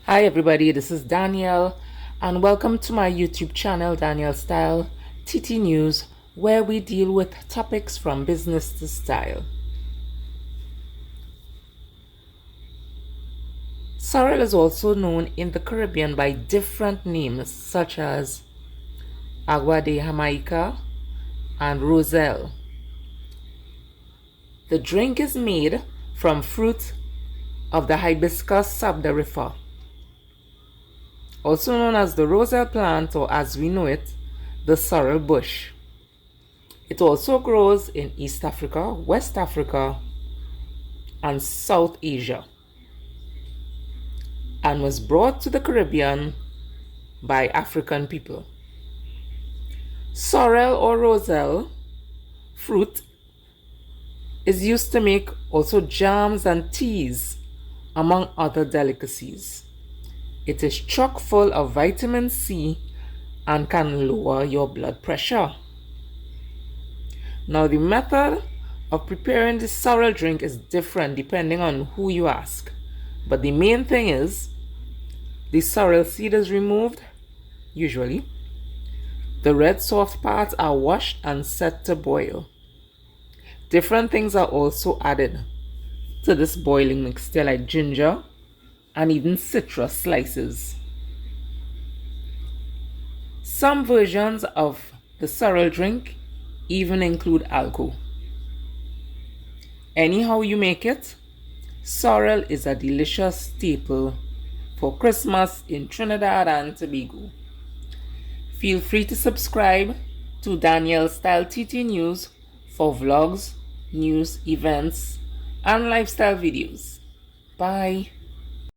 Hi everybody, this is Danielle and welcome to my YouTube channel Danielle Style TT News, where we deal with topics from business to style. Sorrel is also known in the Caribbean by different names such as Agua de Jamaica and Roselle. The drink is made from fruit of the Hibiscus sabdarifer, also known as the Roselle plant, or as we know it, the sorrel bush. It also grows in East Africa, West Africa, and South Asia, and was brought to the Caribbean by African people. Sorrel or Roselle fruit is used to make also jams and teas, among other delicacies. It is chock full of vitamin C and can lower your blood pressure. Now, the method of preparing the sorrel drink is different depending on who you ask. But the main thing is, the sorrel seed is removed, usually. The red soft parts are washed and set to boil. Different things are also added to this boiling mixture, like ginger and even citrus slices. Some versions of the sorrel drink even include alcohol. Anyhow you make it, sorrel is a delicious staple for Christmas in Trinidad and Tobago. Feel free to subscribe to Danielle Style TT News for vlogs, news, events, and lifestyle videos. Bye.